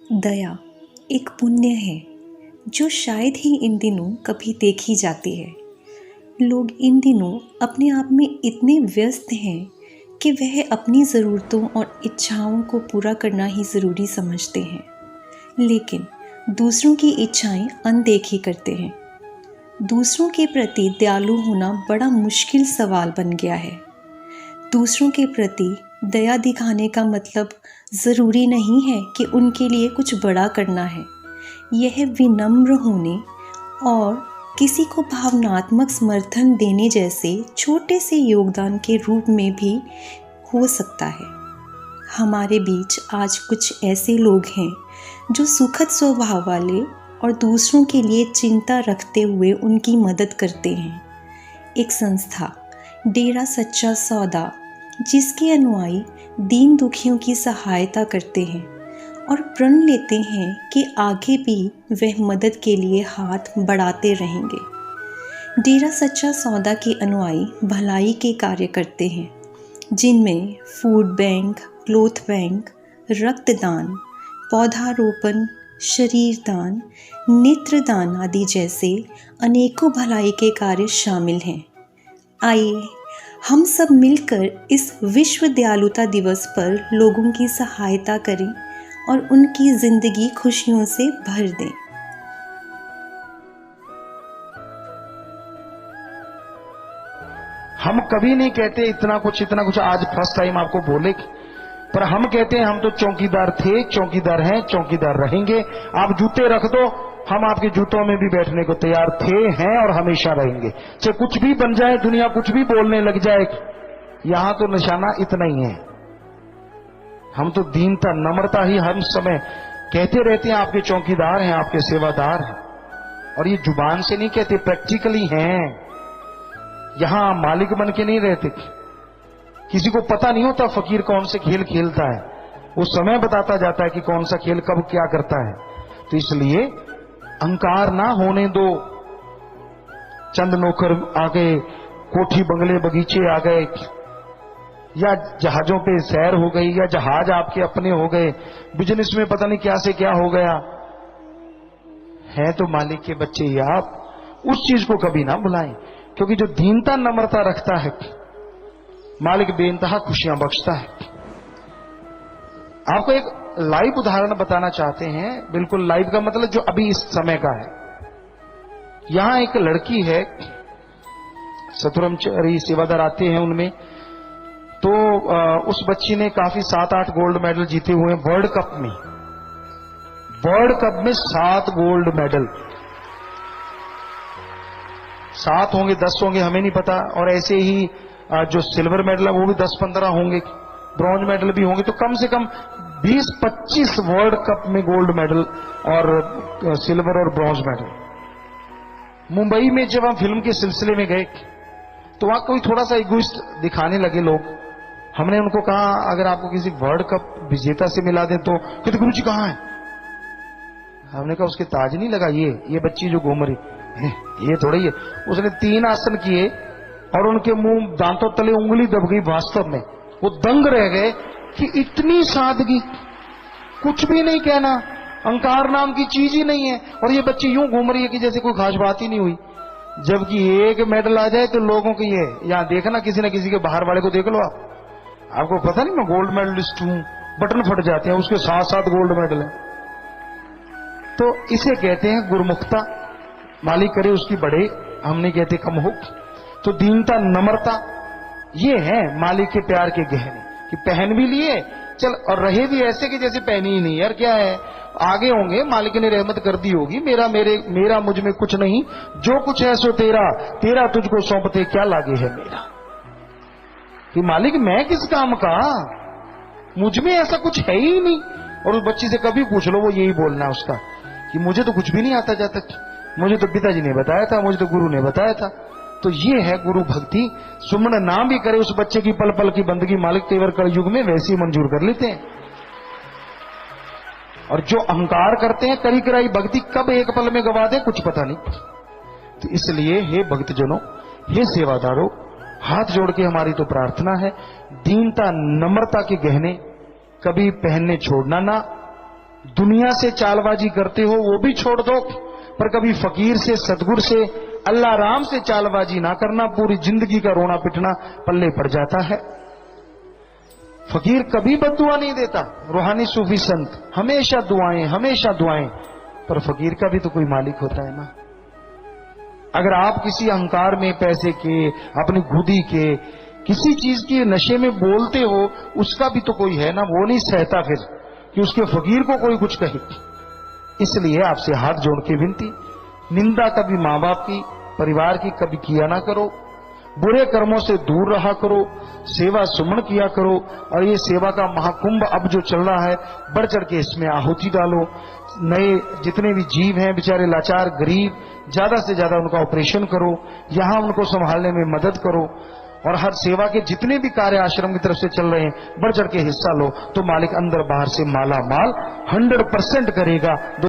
दया एक पुण्य है जो शायद ही इन दिनों कभी देखी जाती है। लोग इन दिनों अपने आप में इतने व्यस्त हैं कि वह अपनी ज़रूरतों और इच्छाओं को पूरा करना ही ज़रूरी समझते हैं, लेकिन दूसरों की इच्छाएं अनदेखी करते हैं। दूसरों के प्रति दयालु होना बड़ा मुश्किल सवाल बन गया है। दूसरों के प्रति दया दिखाने का मतलब ज़रूरी नहीं है कि उनके लिए कुछ बड़ा करना है। यह विनम्र होने और किसी को भावनात्मक समर्थन देने जैसे छोटे से योगदान के रूप में भी हो सकता है। हमारे बीच आज कुछ ऐसे लोग हैं जो सुखद स्वभाव वाले और दूसरों के लिए चिंता रखते हुए उनकी मदद करते हैं। एक संस्था डेरा सच्चा सौदा, जिसके अनुयायी दीन दुखियों की सहायता करते हैं और प्रण लेते हैं कि आगे भी वह मदद के लिए हाथ बढ़ाते रहेंगे। डेरा सच्चा सौदा के अनुयायी भलाई के कार्य करते हैं, जिनमें फूड बैंक, क्लोथ बैंक, रक्तदान, पौधारोपण, शरीर दान, नेत्रदान आदि जैसे अनेकों भलाई के कार्य शामिल हैं। आइए हम सब मिलकर इस विश्व दयालुता दिवस पर लोगों की सहायता करें और उनकी जिंदगी खुशियों से भर दें। हम कभी नहीं कहते इतना कुछ आज फर्स्ट टाइम आपको बोले, पर हम कहते हैं हम तो चौकीदार थे, चौकीदार हैं, चौकीदार रहेंगे। आप जूते रख दो, हम आपके जूतों में भी बैठने को तैयार थे, हैं और हमेशा रहेंगे। चाहे कुछ भी बन जाए, दुनिया कुछ भी बोलने लग जाए, यहां तो निशाना इतना ही है। हम तो दीनता, नम्रता ही हर समय कहते रहते हैं। आपके चौकीदार हैं, आपके सेवादार हैं, और ये जुबान से नहीं कहते, प्रैक्टिकली हैं। यहां मालिक बन के नहीं रहते। किसी को पता नहीं होता फकीर कौन से खेल खेलता है, वो समय बताता जाता है कि कौन सा खेल कब क्या करता है। तो इसलिए अहंकार ना होने दो। चंद नौकर आ गए, कोठी बंगले बगीचे आ गए, या जहाजों पे सैर हो गई, या जहाज आपके अपने हो गए, बिजनेस में पता नहीं क्या से क्या हो गया है, तो मालिक के बच्चे ही आप उस चीज को कभी ना भुलाएं। क्योंकि जो दीनता नम्रता रखता है, मालिक बेइंतहा खुशियां बख्शता है। आपको एक लाइव उदाहरण बताना चाहते हैं। बिल्कुल लाइव का मतलब जो अभी इस समय का है। यहां एक लड़की है, सतुरमचरी सेवादार आते हैं उनमें, तो उस बच्ची ने काफी 7-8 गोल्ड मेडल जीते हुए हैं वर्ल्ड कप में। वर्ल्ड कप में 7 गोल्ड मेडल, 7 होंगे 10 होंगे हमें नहीं पता, और ऐसे ही जो सिल्वर मेडल है वो भी 10-15 होंगे, ब्रॉन्ज मेडल भी होंगे। तो कम से कम 20-25 वर्ल्ड कप में गोल्ड मेडल और सिल्वर और ब्रॉन्ज मेडल। मुंबई में जब हम फिल्म के सिलसिले में गए तो वहां कोई थोड़ा सा इगोइस्ट दिखाने लगे लोग। हमने उनको कहा अगर आपको किसी वर्ल्ड कप विजेता से मिला दे तो, कहते गुरु जी कहां है? हमने कहा उसके ताज नहीं लगा, ये बच्ची जो घूम रही ये थोड़ी है। उसने 3 आसन किए और उनके मुंह दांतों तले उंगली दब गई। वास्तव में वो दंग रह गए कि इतनी सादगी, कुछ भी नहीं कहना, अहंकार नाम की चीज ही नहीं है, और ये बच्ची यूं घूम रही है कि जैसे कोई खास बात ही नहीं हुई। जबकि एक मेडल आ जाए तो लोगों की ये, यहां देखना किसी न किसी के बाहर वाले को देख लो आपको पता नहीं मैं गोल्ड मेडलिस्ट हूं, बटन फट जाते हैं, उसके 7-7 गोल्ड मेडल है। तो इसे कहते हैं गुरुमुखता। मालिक करे उसकी बढ़े, हम नहीं कहते कम हो। तो दीनता नम्रता ये है मालिक के प्यार के गहने, कि पहन भी लिए चल और रहे भी ऐसे कि जैसे पहनी ही नहीं। यार क्या है, आगे होंगे, मालिक ने रहमत कर दी होगी, मेरा मुझ में कुछ नहीं, जो कुछ है सो तेरा, तेरा तुझको सौंपते क्या लागे है मेरा। कि मालिक मैं किस काम का, मुझ में ऐसा कुछ है ही नहीं। और उस बच्ची से कभी पूछ लो वो यही बोलना है उसका कि मुझे तो कुछ भी नहीं आता जाता, मुझे तो पिताजी ने बताया था, मुझे तो गुरु ने बताया था। तो ये है गुरु भक्ति। सुमन ना भी करे उस बच्चे की पल पल की बंदगी, मालिक तेवर कल युग में वैसे ही मंजूर कर लेते हैं। और जो अहंकार करते हैं, करी कराई भक्ति कब एक पल में गवा दे कुछ पता नहीं। तो इसलिए हे भक्तजनों, हे सेवादारों, हाथ जोड़ के हमारी तो प्रार्थना है, दीनता नम्रता के गहने कभी पहनने छोड़ना ना, दुनिया से चालबाजी करते हो वो भी छोड़ दो, पर कभी फकीर से, सदगुरु से, अल्लाह राम से चालबाजी ना करना, पूरी जिंदगी का रोना पिटना पल्ले पड़ जाता है। फकीर कभी बद्दुआ नहीं देता, रूहानी सूफी संत हमेशा दुआएं, पर फकीर का भी तो कोई मालिक होता है ना। अगर आप किसी अहंकार में, पैसे के, अपनी खुदी के, किसी चीज के नशे में बोलते हो, उसका भी तो कोई है ना, वो नहीं सहता फिर कि उसके फकीर को कोई कुछ कहे। इसलिए आपसे हाथ जोड़ के विनती, निंदा कभी मां बाप की, परिवार की कभी किया ना करो, बुरे कर्मों से दूर रहा करो, सेवा सुमन किया करो, और ये सेवा का महाकुंभ अब जो चल रहा है, बढ़ चढ़ के इसमें आहुति डालो। नए जितने भी जीव हैं बेचारे लाचार गरीब, ज्यादा से ज्यादा उनका ऑपरेशन करो, यहां उनको संभालने में मदद करो, और हर सेवा के जितने भी कार्य आश्रम की तरफ से चल रहे हैं बढ़ चढ़ के हिस्सा लो, तो मालिक अंदर बाहर से माला माल 100% करेगा।